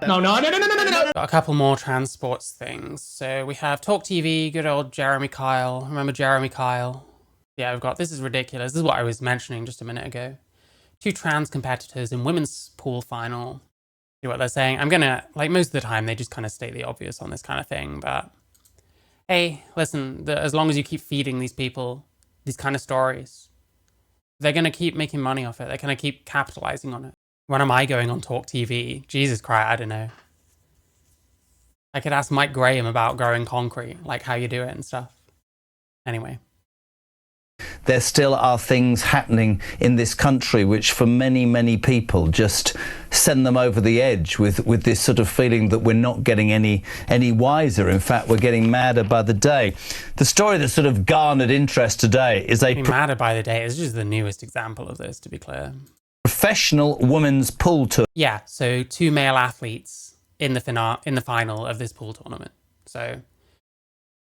No. Got a couple more trans sports things. So we have Talk TV, good old Jeremy Kyle. Remember Jeremy Kyle? Yeah, we've got, this is ridiculous. This is what I was mentioning just a minute ago. Two trans competitors in women's pool final. See what they're saying? I'm gonna, like most of the time, they just kind of state the obvious on this kind of thing, but hey, listen, as long as you keep feeding these people these kind of stories, they're gonna keep making money off it. They're gonna keep capitalizing on it. When am I going on Talk TV? Jesus Christ, I don't know. I could ask Mike Graham about growing concrete, like how you do it and stuff. Anyway. There still are things happening in this country which for many, many people just send them over the edge with this sort of feeling that we're not getting any wiser. In fact, we're getting madder by the day. The story that sort of garnered interest today is madder by the day is just the newest example of this, to be clear. Professional women's pool tour. Yeah, so two male athletes in the final of this pool tournament. So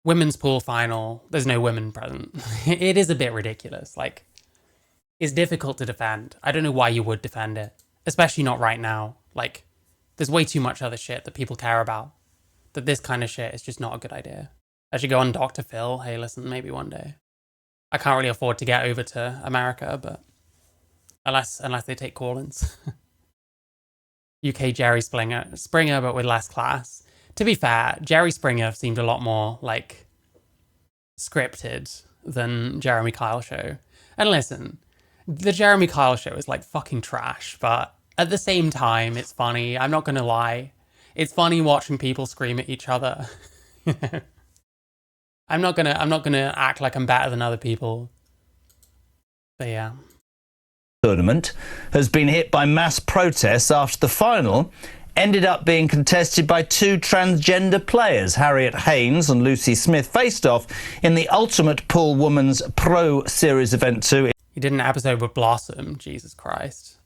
women's pool final, there's no women present. It is a bit ridiculous. Like, it's difficult to defend. I don't know why you would defend it, especially not right now. Like, there's way too much other shit that people care about, that this kind of shit is just not a good idea. I should go on Dr. Phil. Hey, listen, maybe one day. I can't really afford to get over to America, but unless they take call-ins. UK Jerry Springer, but with less class. To be fair, Jerry Springer seemed a lot more, like, scripted than Jeremy Kyle show. And listen, the Jeremy Kyle show is, like, fucking trash, but at the same time, it's funny. I'm not gonna lie. It's funny watching people scream at each other. I'm not gonna act like I'm better than other people. But yeah. Tournament has been hit by mass protests after the final ended up being contested by two transgender players. Harriet Haynes and Lucy Smith faced off in the Ultimate Pool Women's Pro Series Event 2. He did an episode with Blossom. Jesus Christ.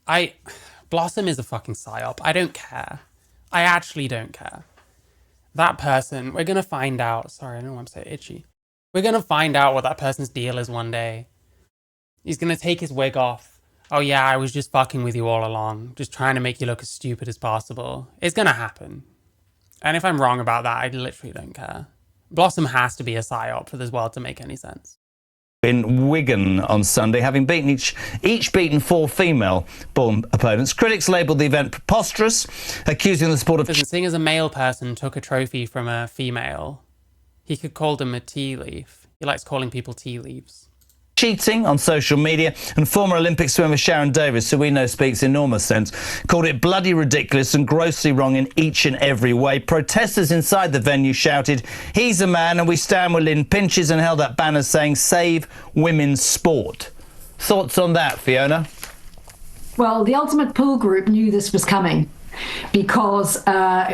Blossom is a fucking psyop. I don't care. I actually don't care. That person, we're gonna find out. Sorry, I don't want to say itchy. We're gonna find out what that person's deal is one day. He's gonna take his wig off. Oh yeah, I was just fucking with you all along. Just trying to make you look as stupid as possible. It's gonna happen. And if I'm wrong about that, I literally don't care. Blossom has to be a psyop for this world to make any sense. In Wigan on Sunday, having beaten each beaten four female-born opponents. Critics labelled the event preposterous, accusing the sport of... Seeing as a male person took a trophy from a female, he could call them a tea leaf. He likes calling people tea leaves. Cheating on social media, and former Olympic swimmer Sharon Davis, who we know speaks enormous sense, called it bloody ridiculous and grossly wrong in each and every way. Protesters inside the venue shouted, "He's a man and we stand with Lynn Pinches," and held up banners saying, "Save women's sport." Thoughts on that, Fiona? Well, the Ultimate Pool Group knew this was coming, because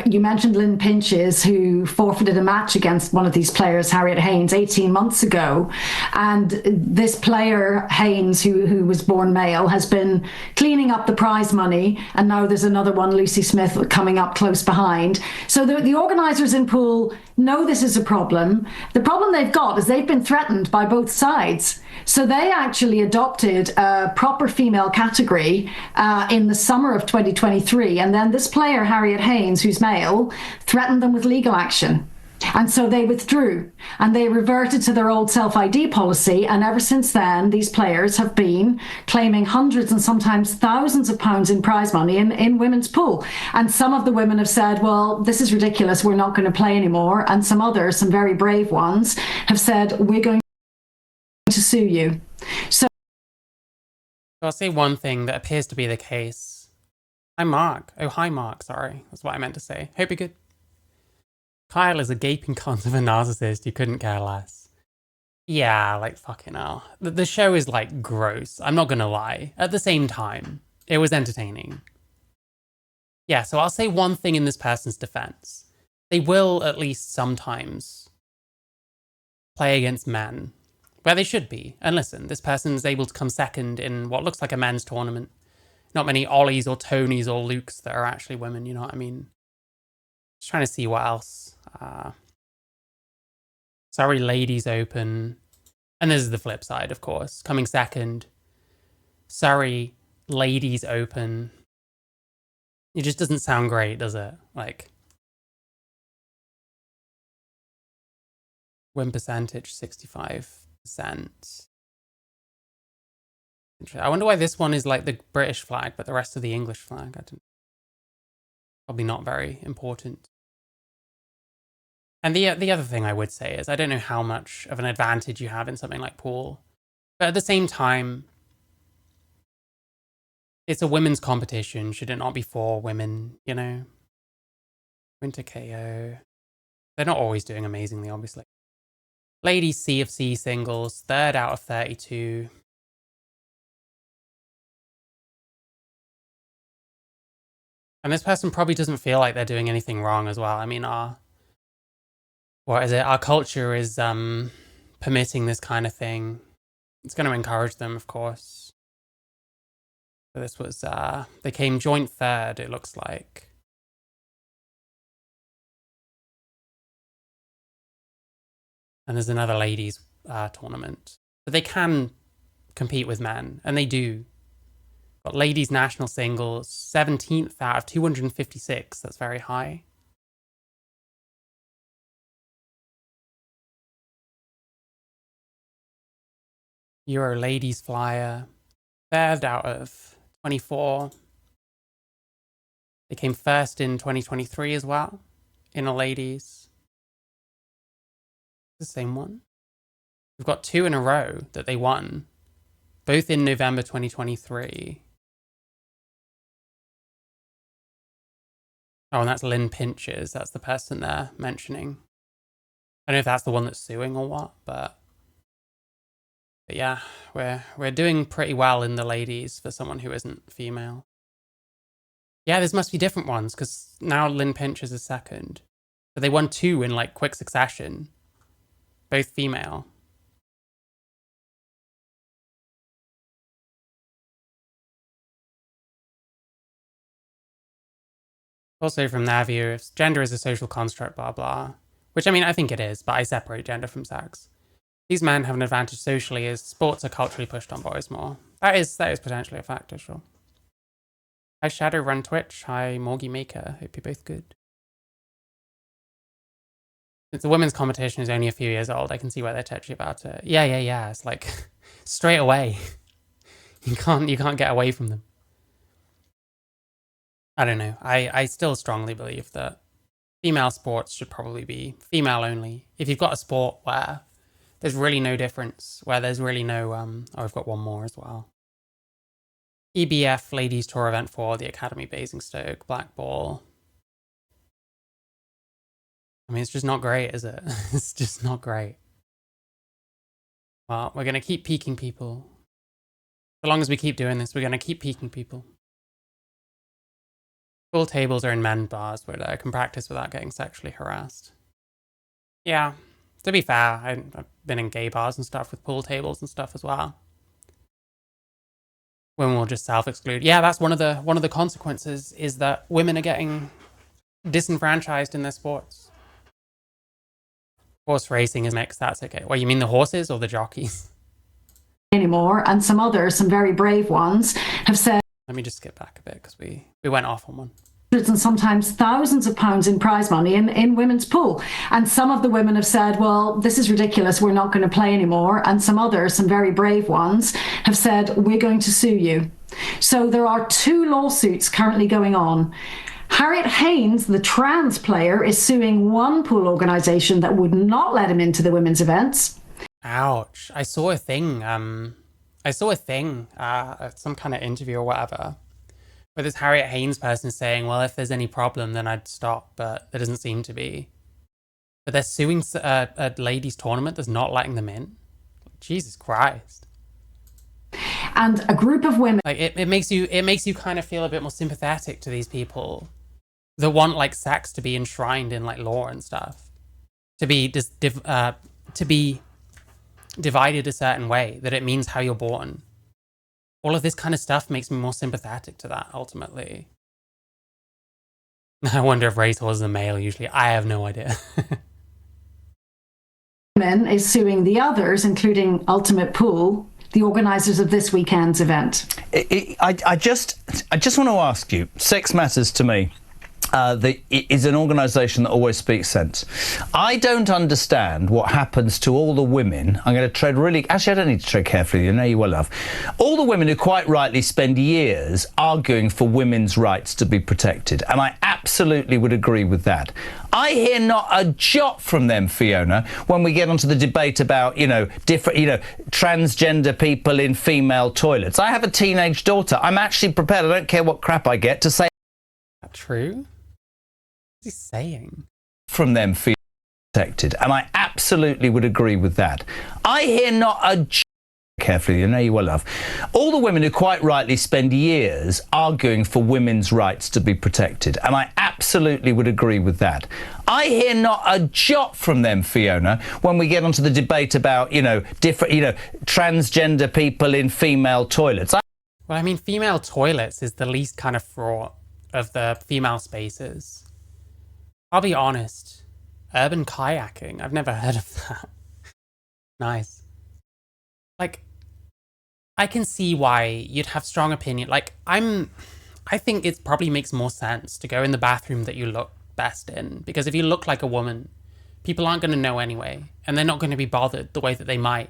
you mentioned Lynn Pinches, who forfeited a match against one of these players, Harriet Haynes, 18 months ago. And this player, Haynes, who was born male, has been cleaning up the prize money. And now there's another one, Lucy Smith, coming up close behind. So the organisers in pool know this is a problem. The problem they've got is they've been threatened by both sides. So they actually adopted a proper female category in the summer of 2023. And then this player, Harriet Haynes, who's male, threatened them with legal action. And so they withdrew and they reverted to their old self-ID policy. And ever since then, these players have been claiming hundreds and sometimes thousands of pounds in prize money in women's pool. And some of the women have said, well, this is ridiculous, we're not going to play anymore. And some others, some very brave ones, have said, we're going to sue you. So I'll say one thing that appears to be the case. Hi, Mark. Oh, hi, Mark. Sorry. That's what I meant to say. Hope you're good. Kyle is a gaping cunt of a narcissist. You couldn't care less. Yeah, like, fucking hell. The show is, like, gross. I'm not gonna lie. At the same time, it was entertaining. Yeah, so I'll say one thing in this person's defense. They will, at least sometimes, play against men, where they should be. And listen, this person is able to come second in what looks like a men's tournament. Not many Ollies or Tonys or Lukes that are actually women, you know what I mean? Just trying to see what else. Sorry, Ladies Open. And this is the flip side, of course. Coming second. Sorry, Ladies Open. It just doesn't sound great, does it? Like, win percentage 65%. I wonder why this one is like the British flag, but the rest of the English flag, I don't. Probably not very important. And the other thing I would say is I don't know how much of an advantage you have in something like pool, but at the same time, it's a women's competition. Should it not be for women? You know, Winter KO. They're not always doing amazingly, obviously. Ladies CFC singles, 3rd out of 32. And this person probably doesn't feel like they're doing anything wrong as well. I mean, our culture is permitting this kind of thing. It's going to encourage them, of course. So this was, they came joint 3rd, it looks like. And there's another ladies tournament. But they can compete with men, and they do. Got ladies national singles, 17th out of 256. That's very high. Euro ladies flyer, 3rd out of 24. They came 1st in 2023 as well, in a ladies. The same one. We've got 2 in a row that they won, both in November 2023. Oh, and that's Lynn Pinches. That's the person they're mentioning. I don't know if that's the one that's suing or what, but yeah, we're doing pretty well in the ladies for someone who isn't female. Yeah, this must be different ones, because now Lynn Pinches is 2nd. But they won 2 in like quick succession. Both female. Also from their view, if gender is a social construct, blah, blah. Which, I mean, I think it is, but I separate gender from sex. These men have an advantage socially as sports are culturally pushed on boys more. That is potentially a factor, sure. Hi Shadowrun Twitch, hi Morgie Maker, hope you're both good. Since the women's competition is only a few years old, I can see why they're touchy about it. Yeah, it's like, straight away. You can't get away from them. I don't know. I still strongly believe that female sports should probably be female only. If you've got a sport where there's really no difference, where there's really no, oh, I've got one more as well. EBF Ladies Tour Event 4, the Academy Basingstoke, Black Ball. I mean, it's just not great, is it? It's just not great. Well, we're going to keep peaking people. As long as we keep doing this, we're going to keep peaking people. Pool tables are in men bars where I can practice without getting sexually harassed. Yeah, to be fair, I've been in gay bars and stuff with pool tables and stuff as well. Women will just self-exclude. Yeah, that's one of the consequences, is that women are getting disenfranchised in their sports. Horse racing is mixed, that's okay. Well, you mean the horses or the jockeys? Anymore, and some others, some very brave ones, have said. Let me just skip back a bit because we went off on one. And sometimes thousands of pounds in prize money in women's pool. And some of the women have said, well, this is ridiculous, we're not going to play anymore. And some others, some very brave ones, have said, we're going to sue you. So there are 2 lawsuits currently going on. Harriet Haynes, the trans player, is suing one pool organisation that would not let him into the women's events. Ouch. I saw a thing, some kind of interview or whatever, where this Harriet Haynes person saying, well, if there's any problem, then I'd stop, but there doesn't seem to be. But they're suing a ladies' tournament that's not letting them in? Jesus Christ. And a group of women... Like, it makes you kind of feel a bit more sympathetic to these people that want, like, sex to be enshrined in, like, law and stuff. To be divided a certain way, that it means how you're born. All of this kind of stuff makes me more sympathetic to that, ultimately. I wonder if racehorses are male usually. I have no idea. Women is suing the others, including Ultimate Pool, the organisers of this weekend's event. I just want to ask you, Sex Matters to me is an organisation that always speaks sense. I don't understand what happens to all the women. I'm going to tread really... Actually, I don't need to tread carefully. You know you well enough. All the women who quite rightly spend years arguing for women's rights to be protected. And I absolutely would agree with that. I hear not a jot from them, Fiona, when we get onto the debate about, transgender people in female toilets. I have a teenage daughter. I'm actually prepared, I don't care what crap I get, to say... True? What's he saying? From them feel protected, and I absolutely would agree with that. I hear not a carefully, you know you well enough. All the women who quite rightly spend years arguing for women's rights to be protected, and I absolutely would agree with that. I hear not a jot from them, Fiona, when we get onto the debate about, transgender people in female toilets. Well, I mean, female toilets is the least kind of fraught of the female spaces. I'll be honest, urban kayaking, I've never heard of that. Nice. Like, I can see why you'd have strong opinion. Like, I think it probably makes more sense to go in the bathroom that you look best in, because if you look like a woman, people aren't going to know anyway, and they're not going to be bothered the way that they might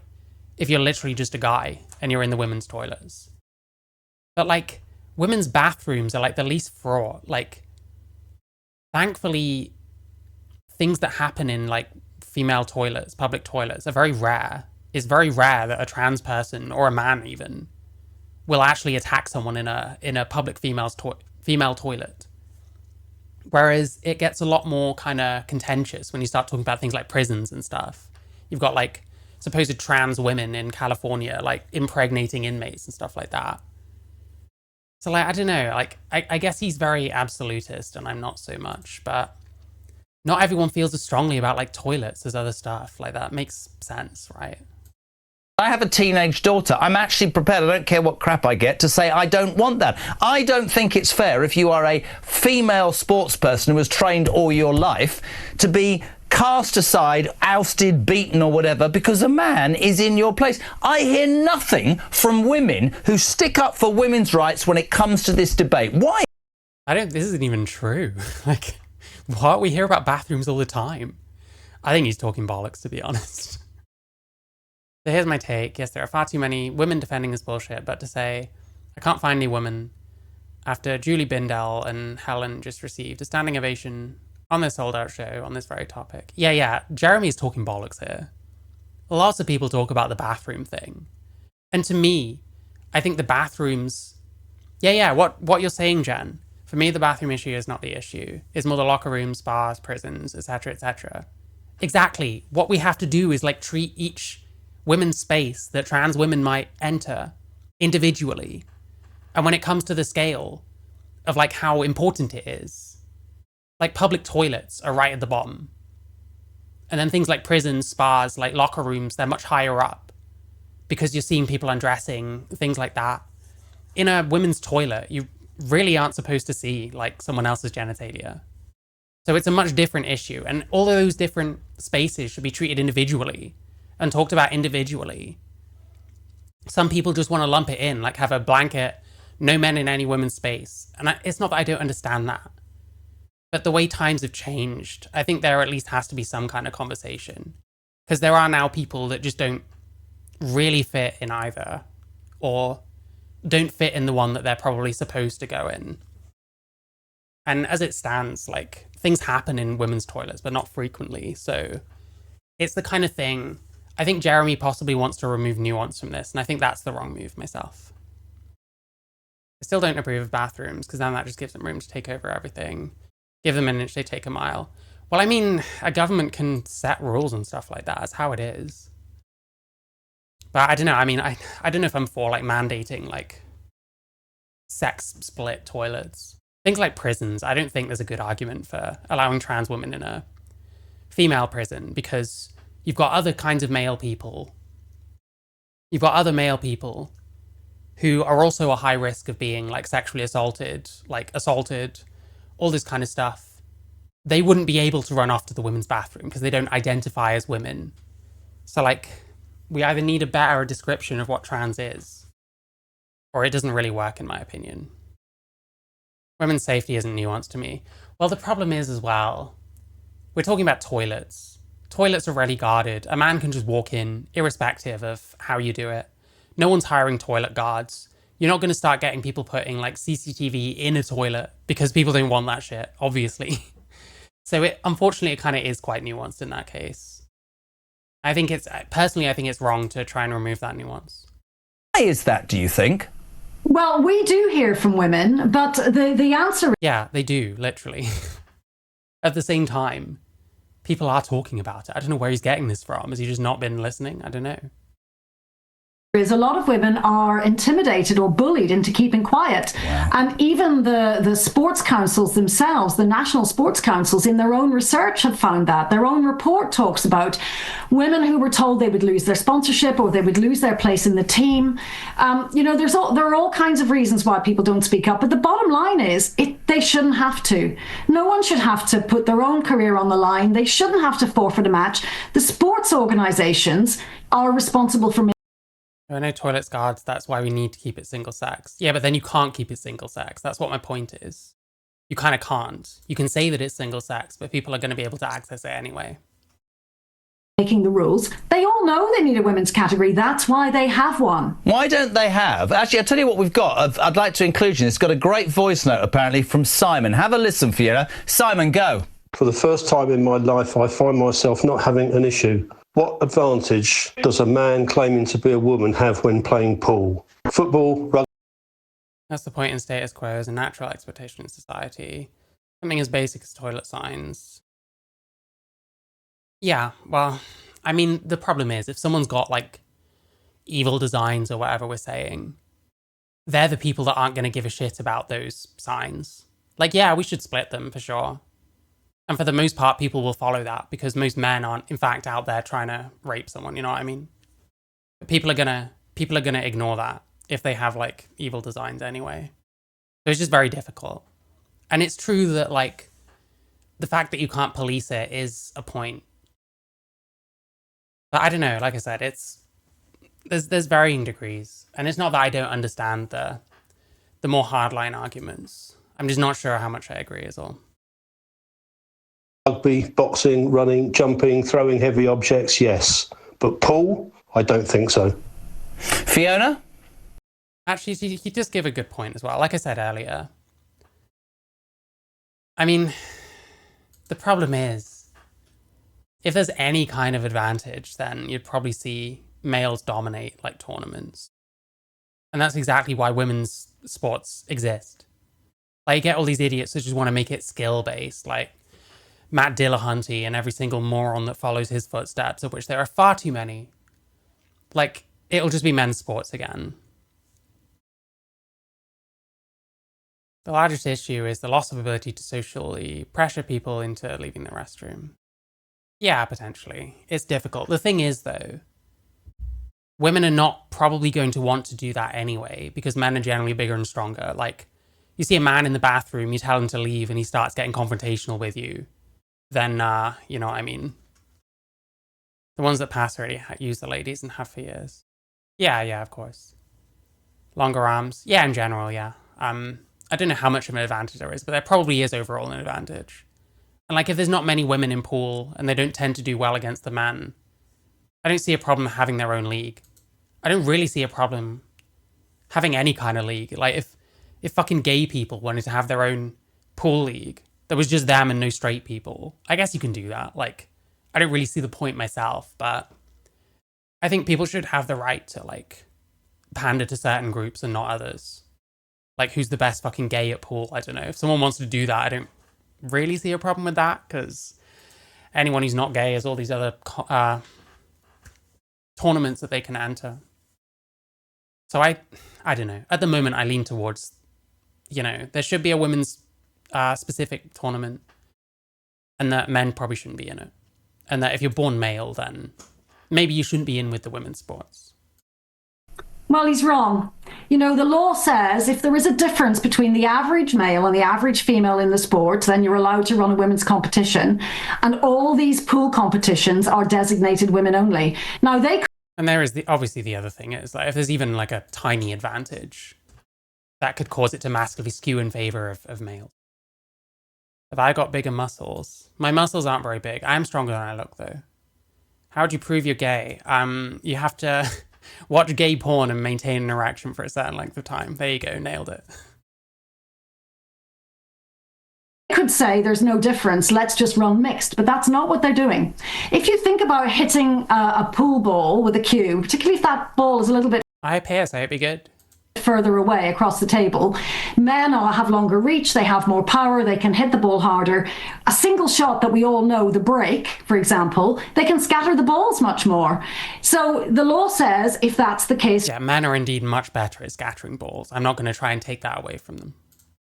if you're literally just a guy and you're in the women's toilets. But, like, women's bathrooms are, like, the least fraught. Like, thankfully, things that happen in, like, female toilets, public toilets, are very rare. It's very rare that a trans person, or a man even, will actually attack someone in a public female toilet. Whereas it gets a lot more kind of contentious when you start talking about things like prisons and stuff. You've got, like, supposed trans women in California, like, impregnating inmates and stuff like that. So, like, I don't know, like, I guess he's very absolutist and I'm not so much, but not everyone feels as strongly about, like, toilets as other stuff. Like, that makes sense, right? I have a teenage daughter. I'm actually prepared, I don't care what crap I get, to say I don't want that. I don't think it's fair if you are a female sports person who has trained all your life to be cast aside, ousted, beaten or whatever because a man is in your place. I hear nothing from women who stick up for women's rights when it comes to this debate. Why? This isn't even true. Like, what? We hear about bathrooms all the time. I think he's talking bollocks, to be honest. So here's my take. Yes, there are far too many women defending this bullshit, but to say, I can't find any women after Julie Bindel and Helen just received a standing ovation on this sold-out show on this very topic. Yeah, Jeremy's talking bollocks here. Lots of people talk about the bathroom thing. And to me, I think the bathrooms... what you're saying, Jen. For me, the bathroom issue is not the issue. It's more the locker rooms, bars, prisons, etc., etc. Exactly. What we have to do is, like, treat each women's space that trans women might enter individually. And when it comes to the scale of, like, how important it is, like, public toilets are right at the bottom. And then things like prisons, spas, like locker rooms, they're much higher up because you're seeing people undressing, things like that. In a women's toilet, you really aren't supposed to see, like, someone else's genitalia. So it's a much different issue. And all of those different spaces should be treated individually and talked about individually. Some people just want to lump it in, like have a blanket, no men in any women's space. And it's not that I don't understand that. But the way times have changed, I think there at least has to be some kind of conversation. Because there are now people that just don't really fit in either, or don't fit in the one that they're probably supposed to go in. And as it stands, like, things happen in women's toilets, but not frequently. So it's the kind of thing, I think Jeremy possibly wants to remove Nuance from this, and I think that's the wrong move myself. I still don't approve of bathrooms, because then that just gives them room to take over everything. Give them an inch, they take a mile. Well, I mean, a government can set rules and stuff like that. That's how it is. But I don't know. I mean, I don't know if I'm for, like, mandating, like, sex split toilets. Things like prisons, I don't think there's a good argument for allowing trans women in a female prison, because you've got other kinds of male people. You've got other male people who are also a high risk of being, like, sexually assaulted, all this kind of stuff. They wouldn't be able to run off to the women's bathroom because they don't identify as women. So, like, we either need a better description of what trans is, or it doesn't really work, in my opinion. Women's safety isn't nuanced to me. Well, the problem is as well, we're talking about toilets. Toilets are already guarded. A man can just walk in, irrespective of how you do it. No one's hiring toilet guards. You're not going to start getting people putting like CCTV in a toilet because people don't want that shit, obviously. So unfortunately, it kind of is quite nuanced in that case. I think it's wrong to try and remove that nuance. Why is that, do you think? Well, we do hear from women, but the answer... Yeah, they do, literally. At the same time, people are talking about it. I don't know where he's getting this from. Has he just not been listening? I don't know. Is a lot of women are intimidated or bullied into keeping quiet. Wow. And even the sports councils themselves, the national sports councils, in their own research have found that. Their own report talks about women who were told they would lose their sponsorship or they would lose their place in the team. There are all kinds of reasons why people don't speak up. But the bottom line is they shouldn't have to. No one should have to put their own career on the line. They shouldn't have to forfeit a match. The sports organisations are responsible for making... There are no toilets guards, that's why we need to keep it single sex. Yeah, but then you can't keep it single sex. That's what my point is. You kind of can't. You can say that it's single sex, but people are going to be able to access it anyway. Making the rules. They all know they need a women's category. That's why they have one. Why don't they have? Actually, I'll tell you what we've got. I'd like to include you. It's got a great voice note, apparently, from Simon. Have a listen, Fiona. Simon, go. For the first time in my life, I find myself not having an issue. What advantage does a man claiming to be a woman have when playing pool? Football, rugby. That's the point in status quo as a natural expectation in society. Something as basic as toilet signs. Yeah, well, I mean, the problem is if someone's got like evil designs or whatever we're saying, they're the people that aren't going to give a shit about those signs. Like, yeah, we should split them for sure. And for the most part, people will follow that because most men aren't, in fact, out there trying to rape someone. You know what I mean? But people are gonna ignore that if they have like evil designs anyway. So it's just very difficult. And it's true that like the fact that you can't police it is a point. But I don't know. Like I said, there's varying degrees, and it's not that I don't understand the more hardline arguments. I'm just not sure how much I agree is all. Rugby, boxing, running, jumping, throwing heavy objects, yes. But pool, I don't think so. Fiona? Actually, you just give a good point as well. Like I said earlier, I mean, the problem is, if there's any kind of advantage, then you'd probably see males dominate like tournaments. And that's exactly why women's sports exist. Like, you get all these idiots who just want to make it skill-based, like Matt Dillahunty and every single moron that follows his footsteps, of which there are far too many. Like, it'll just be men's sports again. The largest issue is the loss of ability to socially pressure people into leaving the restroom. Yeah, potentially. It's difficult. The thing is, though, women are not probably going to want to do that anyway, because men are generally bigger and stronger. Like, you see a man in the bathroom, you tell him to leave, and he starts getting confrontational with you. Then, you know what I mean? The ones that pass already use the ladies and have for years. Yeah, of course. Longer arms. Yeah, in general, yeah. I don't know how much of an advantage there is, but there probably is overall an advantage. And like, if there's not many women in pool and they don't tend to do well against the men, I don't see a problem having their own league. I don't really see a problem having any kind of league. Like, if fucking gay people wanted to have their own pool league, there was just them and no straight people, I guess you can do that. Like, I don't really see the point myself, but I think people should have the right to, like, pander to certain groups and not others. Like, who's the best fucking gay at pool? I don't know. If someone wants to do that, I don't really see a problem with that, because anyone who's not gay has all these other tournaments that they can enter. So I don't know. At the moment, I lean towards, there should be a women's specific tournament, and that men probably shouldn't be in it. And that if you're born male, then maybe you shouldn't be in with the women's sports. Well, he's wrong. The law says if there is a difference between the average male and the average female in the sport, then you're allowed to run a women's competition. And all these pool competitions are designated women only. Now, they And there is obviously the other thing is like if there's even like a tiny advantage, that could cause it to massively skew in favor of males. If I got bigger muscles, my muscles aren't very big. I'm stronger than I look though. How would you prove you're gay? You have to watch gay porn and maintain an erection for a certain length of time. There you go, nailed it. Could say there's no difference, let's just run mixed, but that's not what they're doing. If you think about hitting a pool ball with a cue, particularly if that ball is a little bit I pass, I hope you're good. further away across the table, men have longer reach, they have more power, they can hit the ball harder. A single shot that we all know, the break, for example, they can scatter the balls much more. So the law says if that's the case, yeah, men are indeed much better at scattering balls. I'm not going to try and take that away from them.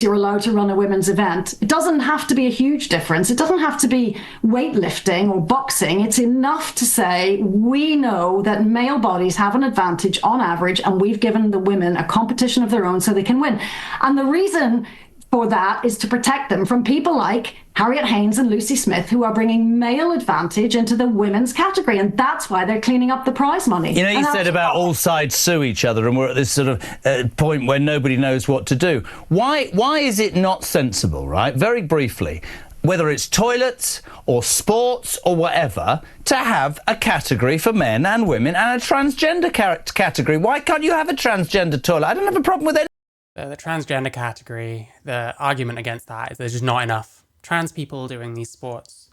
You're allowed to run a women's event. It doesn't have to be a huge difference. It doesn't have to be weightlifting or boxing. It's enough to say we know that male bodies have an advantage on average, and we've given the women a competition of their own so they can win. And the reason for that is to protect them from people like Harriet Haynes and Lucy Smith, who are bringing male advantage into the women's category, and that's why they're cleaning up the prize money. You know, you said about all sides sue each other, and we're at this sort of point where nobody knows what to do. Why is it not sensible, right? Very briefly, whether it's toilets or sports or whatever, to have a category for men and women and a transgender category? Why can't you have a transgender toilet? I don't have a problem with any. The transgender category, the argument against that is there's just not enough trans people doing these sports.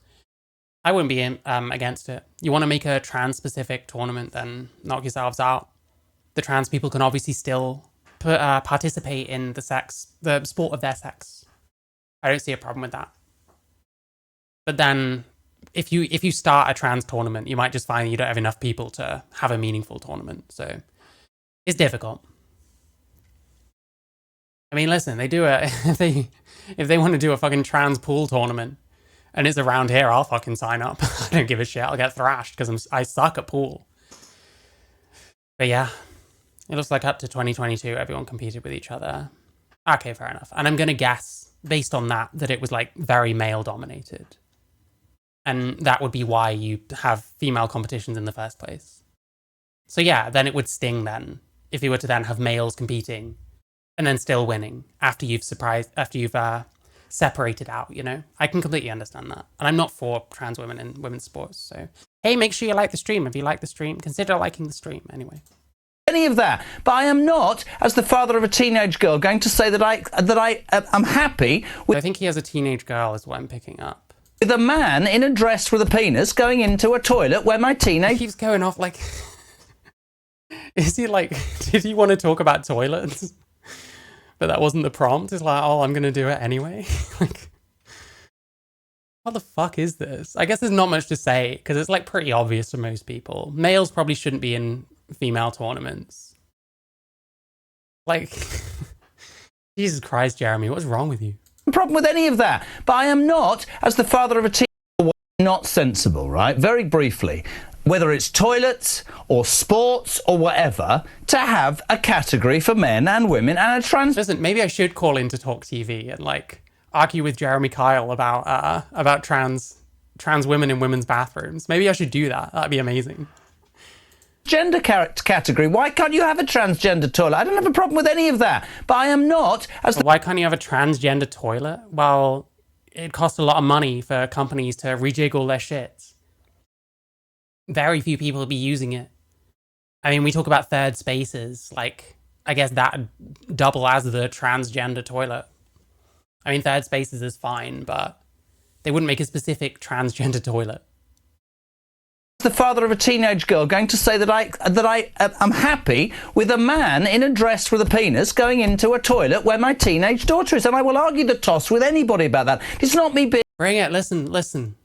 I wouldn't be against it. You want to make a trans-specific tournament, then knock yourselves out. The trans people can obviously still participate in the sport of their sex. I don't see a problem with that. But then, if you start a trans tournament, you might just find you don't have enough people to have a meaningful tournament. So it's difficult. I mean, listen, they do if they want to do a fucking trans pool tournament and it's around here, I'll fucking sign up. I don't give a shit. I'll get thrashed because I suck at pool. But yeah, it looks like up to 2022, everyone competed with each other. Okay, fair enough. And I'm going to guess, based on that it was like very male dominated. And that would be why you have female competitions in the first place. So yeah, then it would sting then if you were to then have males competing and then still winning after you've separated out, you know? I can completely understand that. And I'm not for trans women in women's sports. So, hey, make sure you like the stream. If you like the stream, consider liking the stream anyway. Any of that, but I am not, as the father of a teenage girl, going to say that I am happy with. I think he has a teenage girl, is what I'm picking up. With a man in a dress with a penis going into a toilet where my teenage. He keeps going off like. Is he like? Did he want to talk about toilets? But that wasn't the prompt. It's like, oh, I'm going to do it anyway. Like, what the fuck is this? I guess there's not much to say because it's like pretty obvious to most people. Males probably shouldn't be in female tournaments. Like, Jesus Christ, Jeremy, what's wrong with you? Problem with any of that, but I am not, as the father of a teenage girl, not sensible, right? Very briefly. Whether it's toilets or sports or whatever, to have a category for men and women and a trans. Listen, maybe I should call into Talk TV and like argue with Jeremy Kyle about trans women in women's bathrooms. Maybe I should do that. That'd be amazing. Gender category. Why can't you have a transgender toilet? I don't have a problem with any of that, but I am not. Why can't you have a transgender toilet? Well, it costs a lot of money for companies to rejiggle their shit. Very few people will be using it. I mean, we talk about third spaces. Like, I guess that double as the transgender toilet. I mean, third spaces is fine, but they wouldn't make a specific transgender toilet. The father of a teenage girl going to say that I am happy with a man in a dress with a penis going into a toilet where my teenage daughter is, and I will argue the toss with anybody about that. It's not me being. Bring it. Listen.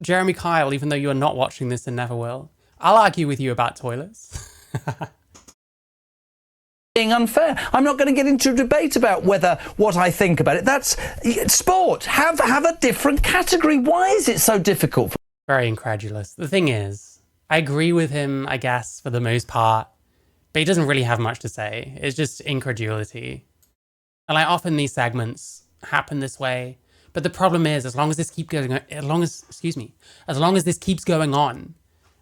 Jeremy Kyle, even though you are not watching this and never will, I'll argue with you about toilets. Being unfair. I'm not going to get into a debate about what I think about it. That's sport. Have a different category. Why is it so difficult? Very incredulous. The thing is, I agree with him, I guess, for the most part, but he doesn't really have much to say. It's just incredulity. And like often these segments happen this way. But the problem is, as long as this keeps going on,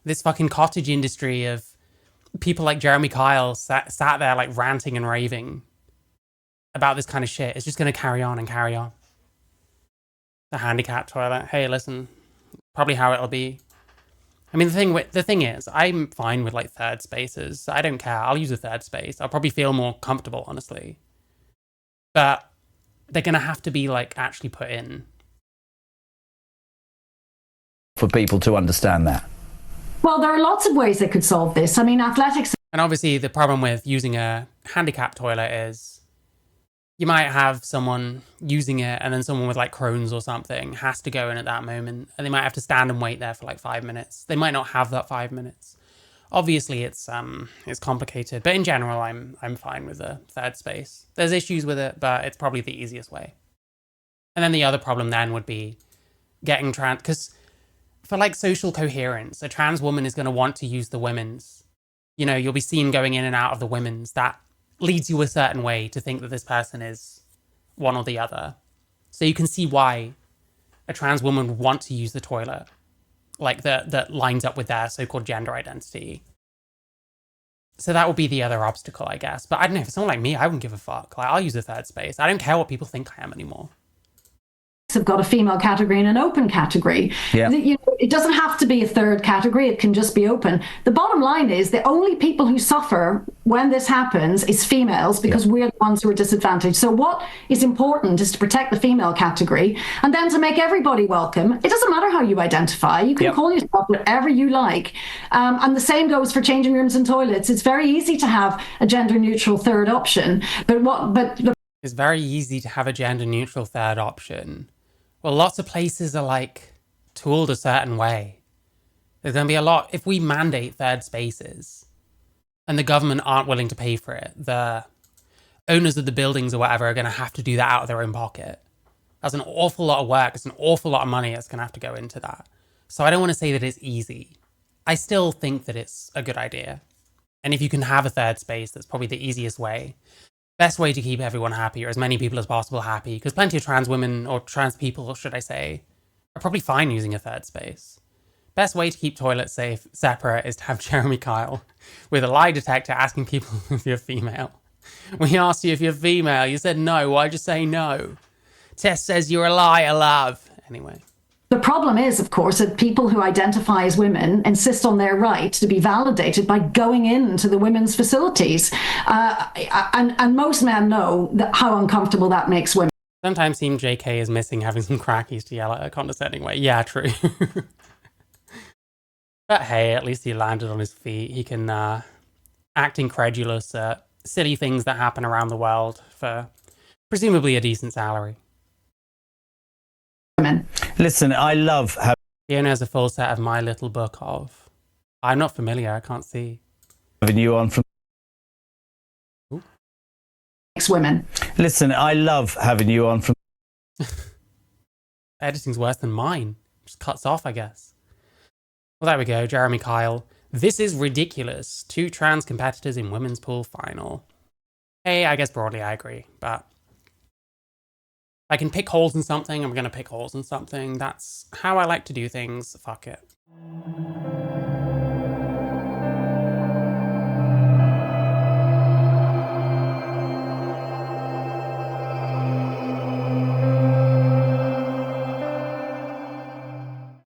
this fucking cottage industry of people like Jeremy Kyle sat there like ranting and raving about this kind of shit is just going to carry on and carry on. The handicap toilet. Hey, listen, probably how it'll be. I mean, the thing is, I'm fine with like third spaces. I don't care. I'll use a third space. I'll probably feel more comfortable, honestly. But they're going to have to be like actually put in. For people to understand that. Well, there are lots of ways they could solve this. I mean, athletics. And obviously the problem with using a handicap toilet is you might have someone using it and then someone with like Crohn's or something has to go in at that moment and they might have to stand and wait there for like 5 minutes. They might not have that 5 minutes. Obviously it's complicated, but in general I'm fine with the third space. There's issues with it, but it's probably the easiest way. And then the other problem then would be getting trans, because for like social coherence, a trans woman is going to want to use the women's. You know, you'll be seen going in and out of the women's. That leads you a certain way to think that this person is one or the other. So you can see why a trans woman would want to use the toilet, like that lines up with their so-called gender identity. So that would be the other obstacle, I guess. But I don't know, for someone like me, I wouldn't give a fuck. Like, I'll use a third space. I don't care what people think I am anymore. Have got a female category and an open category. Yeah. You know, it doesn't have to be a third category. It can just be open. The bottom line is the only people who suffer when this happens is females, because we're the ones who are disadvantaged. So what is important is to protect the female category and then to make everybody welcome. It doesn't matter how you identify. You can call yourself whatever you like. And the same goes for changing rooms and toilets. It's very easy to have a gender neutral third option. It's very easy to have a gender neutral third option. Well, lots of places are like tooled a certain way. There's going to be a lot, if we mandate third spaces and the government aren't willing to pay for it, the owners of the buildings or whatever are going to have to do that out of their own pocket. That's an awful lot of work. It's an awful lot of money that's going to have to go into that. So I don't want to say that it's easy. I still think that it's a good idea. And if you can have a third space, that's probably the easiest way. Best way to keep everyone happy, or as many people as possible happy, because plenty of trans women, or trans people, should I say, are probably fine using a third space. Best way to keep toilets safe, separate, is to have Jeremy Kyle with a lie detector asking people if you're female. We asked you if you're female, you said no, why'd you say no? Tess says you're a liar, love. Anyway. The problem is, of course, that people who identify as women insist on their right to be validated by going into the women's facilities. And most men know how uncomfortable that makes women. Sometimes Team JK is missing having some crackies to yell at a condescending way. Yeah, true. But hey, at least he landed on his feet. He can act incredulous at silly things that happen around the world for presumably a decent salary. Listen, I love how Fiona has a full set of My Little Book of. I'm not familiar, I can't see. having you on from. Women. Listen, I love having you on from. Editing's worse than mine. Just cuts off, I guess. Well, there we go, Jeremy Kyle. This is ridiculous. 2 trans competitors in women's pool final. Hey, I guess broadly I agree, but if I can pick holes in something, I'm going to pick holes in something. That's how I like to do things. Fuck it.